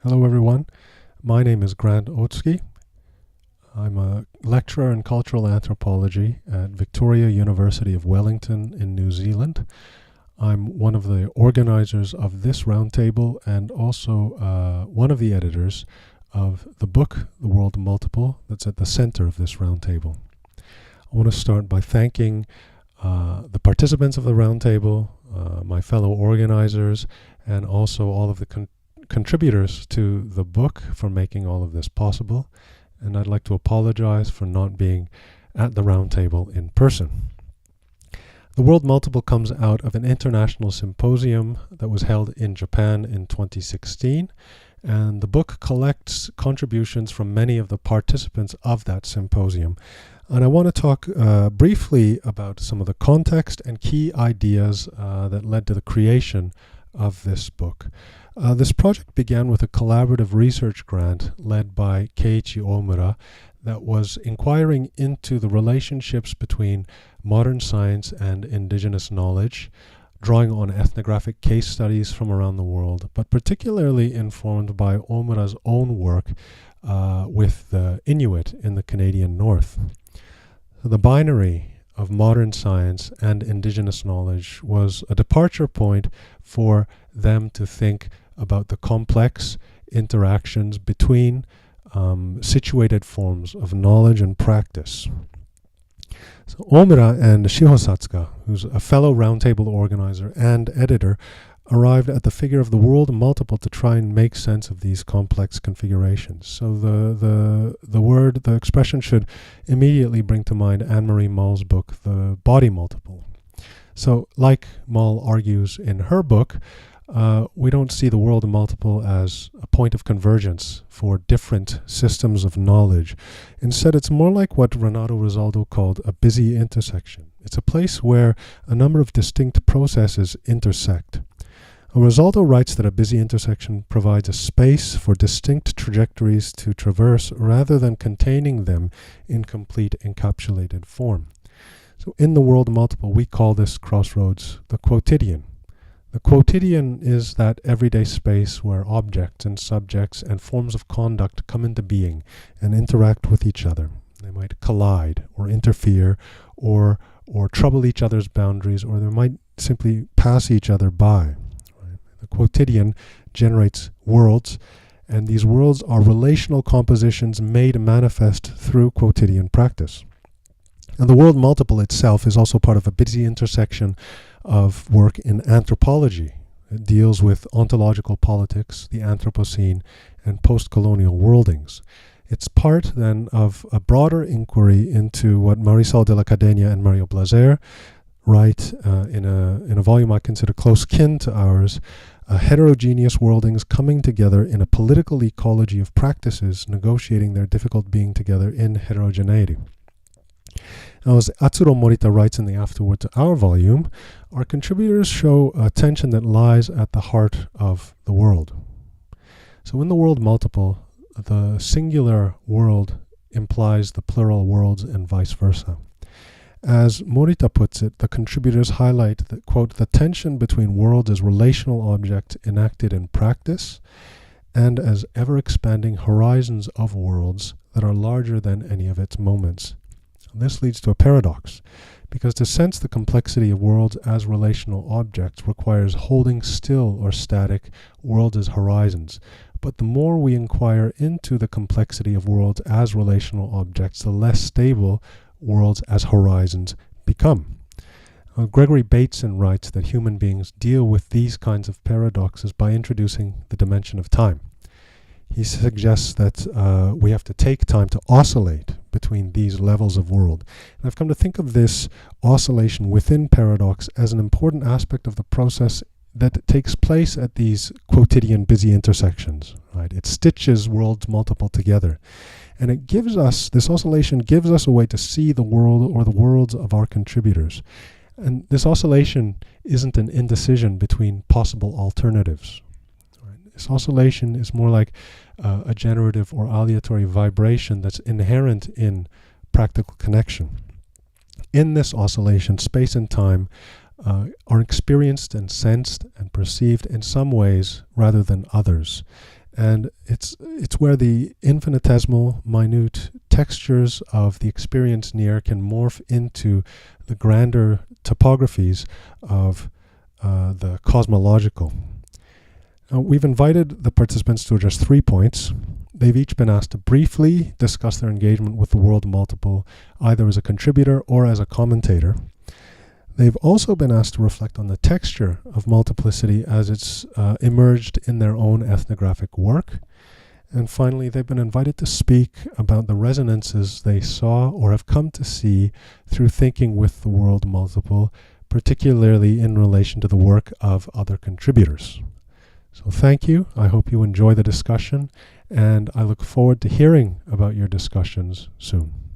Hello everyone, my name is Grant Otsky. I'm a lecturer in cultural anthropology at Victoria University of Wellington in New Zealand. I'm one of the organizers of this roundtable and also one of the editors of the book, The World Multiple, that's at the center of this roundtable. I want to start by thanking the participants of the roundtable, my fellow organizers, and also all of the contributors to the book for making all of this possible. And I'd like to apologize for not being at the roundtable in person. The World Multiple comes out of an international symposium that was held in Japan in 2016, and the book collects contributions from many of the participants of that symposium. And I want to talk briefly about some of the context and key ideas that led to the creation of this book. This project began with a collaborative research grant led by Keiichi Omura that was inquiring into the relationships between modern science and indigenous knowledge, drawing on ethnographic case studies from around the world, but particularly informed by Omura's own work with the Inuit in the Canadian North. So the binary of modern science and indigenous knowledge was a departure point for them to think about the complex interactions between situated forms of knowledge and practice. So Omura and Shiho Satsuka, who's a fellow roundtable organizer and editor, arrived at the figure of the world multiple to try and make sense of these complex configurations. So the expression should immediately bring to mind Anne-Marie Mull's book, The Body Multiple. So like Mull argues in her book, we don't see the world multiple as a point of convergence for different systems of knowledge. Instead, it's more like what Renato Rosaldo called a busy intersection. It's a place where a number of distinct processes intersect. Rosaldo writes that a busy intersection provides a space for distinct trajectories to traverse rather than containing them in complete encapsulated form. So in the world multiple, we call this crossroads the quotidian. The quotidian is that everyday space where objects and subjects and forms of conduct come into being and interact with each other. They might collide or interfere or trouble each other's boundaries, or they might simply pass each other by. The quotidian generates worlds, and these worlds are relational compositions made manifest through quotidian practice. And the world multiple itself is also part of a busy intersection of work in anthropology. It deals with ontological politics, the Anthropocene, and post-colonial worldings. It's part then of a broader inquiry into what Marisol de la Cadena and Mario Blazer write in a volume I consider close kin to ours, heterogeneous worldings coming together in a political ecology of practices negotiating their difficult being together in heterogeneity. Now, as Atsuro Morita writes in the afterword to our volume, our contributors show a tension that lies at the heart of the world. So in the world multiple, the singular world implies the plural worlds and vice versa. As Morita puts it, the contributors highlight that, quote, the tension between worlds as relational objects enacted in practice and as ever-expanding horizons of worlds that are larger than any of its moments. And this leads to a paradox, because to sense the complexity of worlds as relational objects requires holding still or static worlds as horizons. But the more we inquire into the complexity of worlds as relational objects, the less stable worlds as horizons become. Gregory Bateson writes that human beings deal with these kinds of paradoxes by introducing the dimension of time. He suggests that we have to take time to oscillate between these levels of world. And I've come to think of this oscillation within paradox as an important aspect of the process that takes place at these quotidian busy intersections. Right? It stitches worlds multiple together. And it gives us, this oscillation gives us a way to see the world or the worlds of our contributors. And this oscillation isn't an indecision between possible alternatives. Right? This oscillation is more like a generative or aleatory vibration that's inherent in practical connection. In this oscillation, space and time are experienced and sensed and perceived in some ways rather than others. And it's where the infinitesimal, minute textures of the experience near can morph into the grander topographies of the cosmological. Now, we've invited the participants to address 3 points. They've each been asked to briefly discuss their engagement with the world multiple, either as a contributor or as a commentator. They've also been asked to reflect on the texture of multiplicity as it's emerged in their own ethnographic work. And finally, they've been invited to speak about the resonances they saw or have come to see through thinking with the world multiple, particularly in relation to the work of other contributors. So thank you. I hope you enjoy the discussion, and I look forward to hearing about your discussions soon.